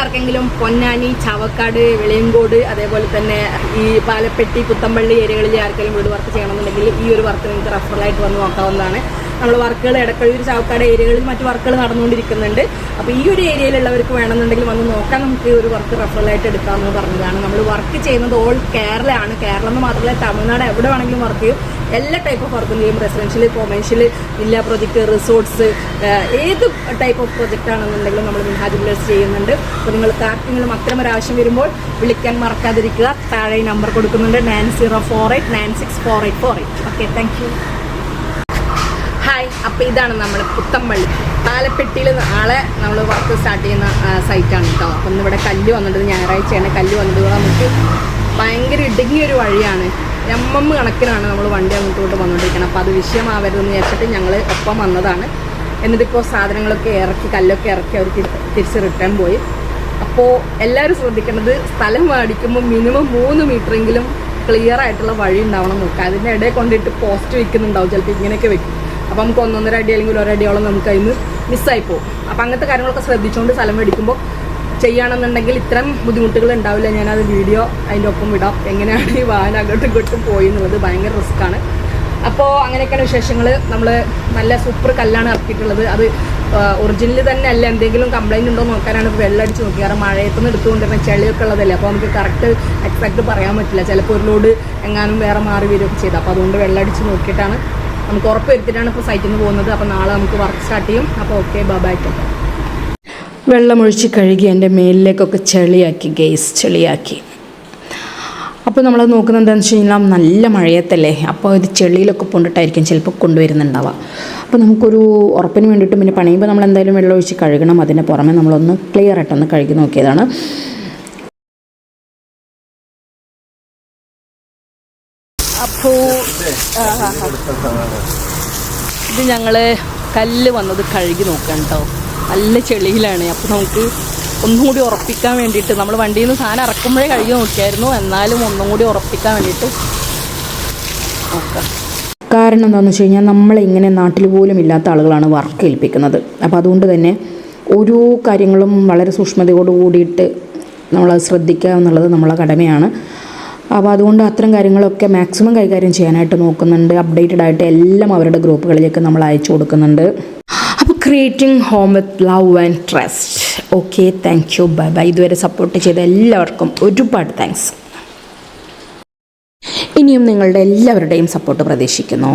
ആർക്കെങ്കിലും പൊന്നാനി, ചാവക്കാട്, വെളിയങ്കോട്, അതേപോലെ തന്നെ ഈ പാലപ്പെട്ടി, പുത്തമ്പള്ളി ഏരിയകളിൽ ആർക്കെങ്കിലും വീട് വർക്ക് ചെയ്യണമെന്നുണ്ടെങ്കിൽ ഈ ഒരു വർക്ക് നിങ്ങൾക്ക് റെഫറലായിട്ട് വന്ന് നോക്കാവുന്നതാണ്. നമ്മൾ വർക്കുകൾ എടക്കഴൂർ, ചാവക്കാട് ഏരിയകളിൽ മറ്റു വർക്കുകൾ നടന്നുകൊണ്ടിരിക്കുന്നുണ്ട്. അപ്പോൾ ഈ ഒരു ഏരിയയിലുള്ളവർക്ക് വേണമെന്നുണ്ടെങ്കിൽ വന്ന് നോക്കാൻ നമുക്ക് ഈ ഒരു വർക്ക് റെഫറലായിട്ട് എടുക്കാമെന്ന് പറഞ്ഞതാണ്. നമ്മൾ വർക്ക് ചെയ്യുന്നത് ഓൾ കേരള ആണ്. കേരളം എന്ന് മാത്രമല്ല തമിഴ്നാട് എവിടെ വേണമെങ്കിലും വർക്ക് ചെയ്യും. എല്ലാ ടൈപ്പ് ഓഫ് വർക്കും ചെയ്യും. Residential, commercial, villa project, resorts, ഏത് ടൈപ്പ് ഓഫ് പ്രൊജക്റ്റ് ആണെന്നുണ്ടെങ്കിലും നമ്മൾ മിൻഹാജ് ബിൽഡേഴ്സ് ചെയ്യുന്നുണ്ട്. അപ്പോൾ നിങ്ങൾക്ക് ആർക്കെങ്കിലും അത്തരം ഒരു ആവശ്യം വരുമ്പോൾ വിളിക്കാൻ മറക്കാതിരിക്കുക. താഴെ നമ്പർ കൊടുക്കുന്നുണ്ട് 9048964848. Okay, thank U. ഹായ്, അപ്പോൾ ഇതാണ് നമ്മൾ പുത്തമ്പള്ളി പാലപ്പെട്ടിയിൽ നാളെ നമ്മൾ വർക്ക് സ്റ്റാർട്ട് ചെയ്യുന്ന സൈറ്റാണ് കേട്ടോ. അപ്പം ഇന്നിവിടെ കല്ല് വന്നിട്ട് ഞായറാഴ്ചയാണ് കല്ല് വന്നത്. നമുക്ക് ഭയങ്കര ഇടുങ്ങിയൊരു വഴിയാണ്. കണക്കിനാണ് നമ്മൾ വണ്ടി അങ്ങോട്ട് വന്നുകൊണ്ടിരിക്കുന്നത്. അപ്പോൾ അത് വിഷയമാവരുതെന്ന് വിചാരിച്ചിട്ട് ഞങ്ങൾ ഒപ്പം വന്നതാണ്. എന്നിട്ടിപ്പോൾ സാധനങ്ങളൊക്കെ ഇറക്കി, കല്ലൊക്കെ ഇറക്കി അവർ തിരിച്ച് റിട്ടേൺ പോയി. അപ്പോൾ എല്ലാവരും ശ്രദ്ധിക്കേണ്ടത്, സ്ഥലം മേടിക്കുമ്പോൾ മിനിമം 3 മീറ്ററെങ്കിലും ക്ലിയർ ആയിട്ടുള്ള വഴി ഉണ്ടാവണം നോക്കുക. അതിൻ്റെ ഇടയിൽ കൊണ്ടിട്ട് പോസ്റ്റ് വെക്കുന്നുണ്ടാവും, ചിലപ്പോൾ ഇങ്ങനെയൊക്കെ വെക്കും. അപ്പോൾ നമുക്ക് 1.5 അടി അല്ലെങ്കിൽ 1 അടിയോളം നമുക്ക് അതിന് മിസ്സായി പോകും. അപ്പോൾ അങ്ങനത്തെ കാര്യങ്ങളൊക്കെ ശ്രദ്ധിച്ചുകൊണ്ട് സ്ഥലം മേടിക്കുമ്പോൾ ചെയ്യുകയാണെന്നുണ്ടെങ്കിൽ ഇത്തരം ബുദ്ധിമുട്ടുകൾ ഉണ്ടാവില്ല. ഞാനത് വീഡിയോ അതിൻ്റെ ഒപ്പം വിടാം, എങ്ങനെയാണ് ഈ വാഹനം അങ്ങോട്ടും ഇങ്ങോട്ടും പോയി എന്നുള്ളത്. ഭയങ്കര റിസ്ക്കാണ്. അപ്പോൾ അങ്ങനെയൊക്കെയാണ് വിശേഷങ്ങൾ. നമ്മൾ നല്ല സൂപ്പർ കല്ലാണ് ഇറക്കിയിട്ടുള്ളത്. അത് ഒറിജിനൽ തന്നെ അല്ല, എന്തെങ്കിലും കംപ്ലയിൻ്റ് ഉണ്ടോ നോക്കാനാണ് വെള്ളമടിച്ച് നോക്കി. കാരണം മഴയത്തുനിന്ന് എടുത്തുകൊണ്ടിരുന്ന ചെളിയൊക്കെ ഉള്ളതല്ലേ. അപ്പോൾ നമുക്ക് കറക്റ്റ് എക്സാക്റ്റ് പറയാൻ പറ്റില്ല. ചിലപ്പോൾ ഒരു ലോഡ് എങ്ങാനും വേറെ മാറി വരികയൊക്കെ ചെയ്തു. അപ്പോൾ അതുകൊണ്ട് വെള്ളമടിച്ച് നോക്കിയിട്ടാണ്, നമുക്ക് ഉറപ്പ് വരുത്തിയിട്ടാണ് ഇപ്പോൾ സൈറ്റിൽ നിന്ന് പോകുന്നത്. അപ്പോൾ നാളെ നമുക്ക് വർക്ക് സ്റ്റാർട്ട് ചെയ്യും. അപ്പോൾ ഓക്കെ, ബൈ. വെള്ളമൊഴിച്ച് കഴുകി എൻ്റെ മേലിലേക്കൊക്കെ ചെളിയാക്കി, ചെളിയാക്കി. അപ്പോൾ നമ്മൾ നോക്കുന്നത് എന്താണെന്ന് വെച്ച് കഴിഞ്ഞാൽ നല്ല മഴയത്തല്ലേ. അപ്പോൾ ഇത് ചെളിയിലൊക്കെ കൊണ്ടിട്ടായിരിക്കും ചിലപ്പോൾ കൊണ്ടുവരുന്നുണ്ടാവുക. അപ്പോൾ നമുക്കൊരു ഉറപ്പിന് വേണ്ടിയിട്ട് പിന്നെ പണിയുമ്പോൾ നമ്മൾ എന്തായാലും വെള്ളമൊഴിച്ച് കഴുകണം. അതിന് പുറമെ നമ്മളൊന്ന് ക്ലിയർ ആയിട്ടൊന്ന് കഴുകി നോക്കിയതാണ്. അപ്പോൾ ഇത് ഞങ്ങൾ കല്ല് വന്നത് കഴുകി നോക്കാം കേട്ടോ. നല്ല ചെളിയിലാണ്. അപ്പോൾ നമുക്ക് ഒന്നും കൂടി ഉറപ്പിക്കാൻ വേണ്ടിയിട്ട്, നമ്മൾ വണ്ടിയിൽ നിന്ന് സാധനം ഇറക്കുമ്പോഴേ കഴുകി നോക്കിയായിരുന്നു, എന്നാലും ഒന്നും കൂടി ഉറപ്പിക്കാൻ വേണ്ടിയിട്ട് നോക്കാം. കാരണം എന്താണെന്ന് വെച്ച് കഴിഞ്ഞാൽ നമ്മളിങ്ങനെ നാട്ടിൽ പോലും ഇല്ലാത്ത ആളുകളാണ് വർക്ക് ഏൽപ്പിക്കുന്നത്. അപ്പോൾ അതുകൊണ്ട് തന്നെ ഓരോ കാര്യങ്ങളും വളരെ സൂക്ഷ്മതയോട് കൂടിയിട്ട് നമ്മളത് ശ്രദ്ധിക്കുക എന്നുള്ളത് നമ്മളെ കടമയാണ്. അപ്പോൾ അതുകൊണ്ട് അത്തരം കാര്യങ്ങളൊക്കെ മാക്സിമം കൈകാര്യം ചെയ്യാനായിട്ട് നോക്കുന്നുണ്ട്. അപ്ഡേറ്റഡ് ആയിട്ട് എല്ലാം അവരുടെ ഗ്രൂപ്പുകളിലേക്ക് നമ്മൾ അയച്ചു കൊടുക്കുന്നുണ്ട്. അപ്പോൾ creating home with love and trust. Okay, thank you, bye. ഇതുവരെ സപ്പോർട്ട് ചെയ്ത എല്ലാവർക്കും ഒരുപാട് താങ്ക്സ്. ഇനിയും നിങ്ങളുടെ എല്ലാവരുടെയും സപ്പോർട്ട് പ്രതീക്ഷിക്കുന്നു.